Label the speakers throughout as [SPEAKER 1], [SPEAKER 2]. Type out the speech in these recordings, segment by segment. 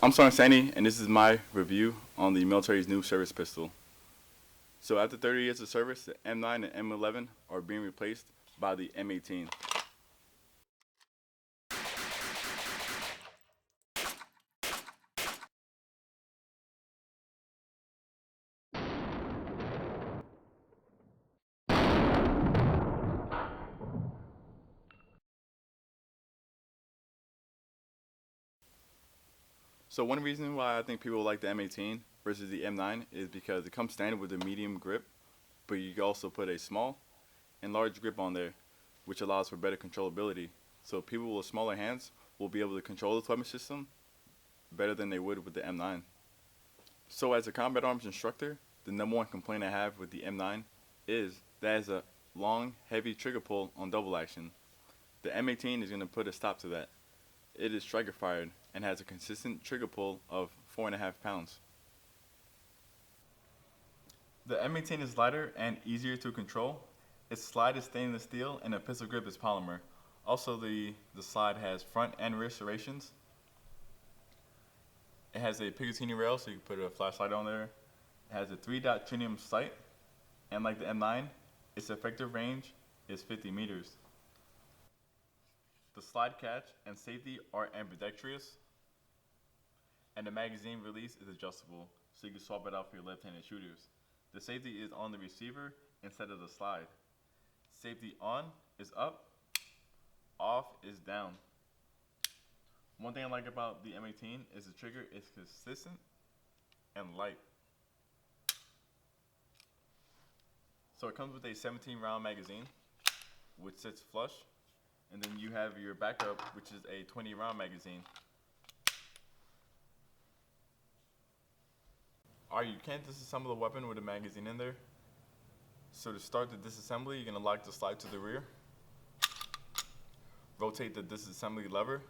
[SPEAKER 1] I'm Sergeant Sandy, and this is my review on the military's new service pistol. So after 30 years of service, the M9 and M11 are being replaced by the M18. So one reason why I think people like the M18 versus the M9 is because it comes standard with a medium grip, but you can also put a small and large grip on there, which allows for better controllability. So people with smaller hands will be able to control this weapon system better than they would with the M9. So as a combat arms instructor, the number one complaint I have with the M9 is that it has a long, heavy trigger pull on double action. The M18 is going to put a stop to that. It is striker fired and has a consistent trigger pull of 4.5 pounds. The M18 is lighter and easier to control. Its slide is stainless steel and the pistol grip is polymer. Also, the slide has front and rear serrations. It has a Picatinny rail, so you can put a flashlight on there. It has a 3-dot tritium sight, and like the M9, its effective range is 50 meters. The slide catch and safety are ambidextrous, and the magazine release is adjustable, so you can swap it out for your left-handed shooters. The safety is on the receiver instead of the slide. Safety on is up, off is down. One thing I like about the M18 is the trigger is consistent and light. So it comes with a 17-round magazine, which sits flush, and then you have your backup, which is a 20-round magazine. Alright, you can't disassemble the weapon with a magazine in there. So to start the disassembly, you're going to lock the slide to the rear. Rotate the disassembly lever.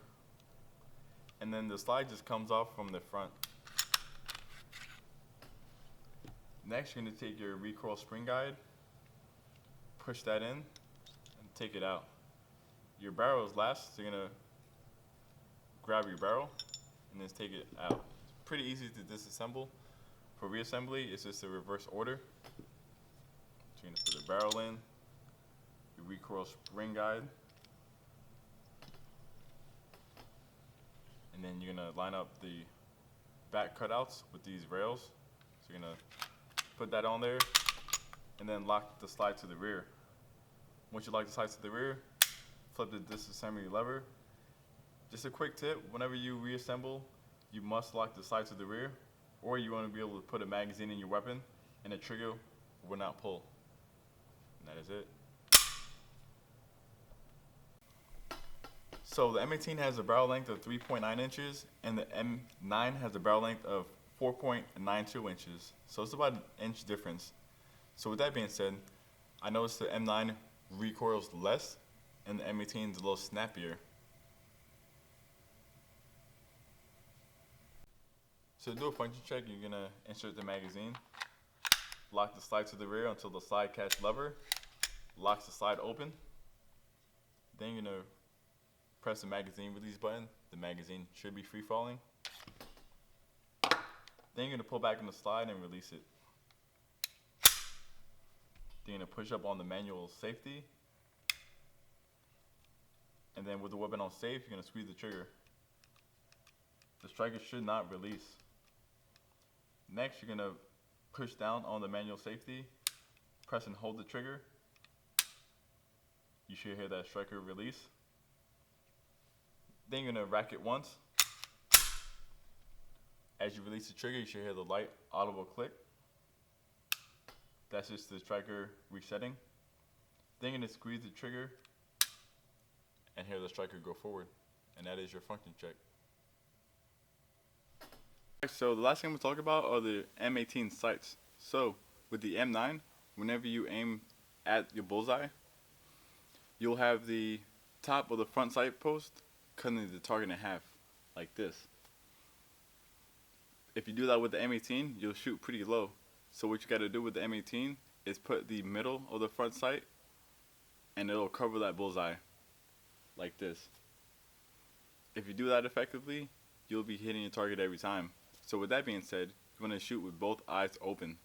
[SPEAKER 1] And then the slide just comes off from the front. Next, you're going to take your recoil spring guide, push that in, and take it out. Your barrel is last, so you're going to grab your barrel and then take it out. It's pretty easy to disassemble. For reassembly, it's just a reverse order. So you're going to put the barrel in, your recoil spring guide, and then you're going to line up the back cutouts with these rails. So you're going to put that on there and then lock the slide to the rear. Once you lock the slide to the rear, flip the disassembly lever. Just a quick tip, whenever you reassemble, you must lock the slide to the rear, or you want to be able to put a magazine in your weapon and the trigger will not pull. And that is it. So the M18 has a barrel length of 3.9 inches and the M9 has a barrel length of 4.92 inches. So it's about an inch difference. So with that being said, I noticed the M9 recoils less and the M18 is a little snappier. So to do a function check, you're going to insert the magazine, lock the slide to the rear until the slide catch lever locks the slide open. Then you're going to press the magazine release button. The magazine should be free falling. Then you're going to pull back on the slide and release it. Then you're going to push up on the manual safety. And then with the weapon on safe, you're going to squeeze the trigger. The striker should not release. Next, you're going to push down on the manual safety, press and hold the trigger. You should hear that striker release. Then you're going to rack it once. As you release the trigger, you should hear the light audible click. That's just the striker resetting. Then you're going to squeeze the trigger and hear the striker go forward. And that is your function check. So the last thing we'll talk about are the M18 sights. So with the M9, whenever you aim at your bullseye, you'll have the top of the front sight post cutting the target in half, like this. If you do that with the M18, you'll shoot pretty low. So what you got to do with the M18 is put the middle of the front sight and it'll cover that bullseye like this. If you do that effectively, you'll be hitting your target every time. So with that being said, you want to shoot with both eyes open.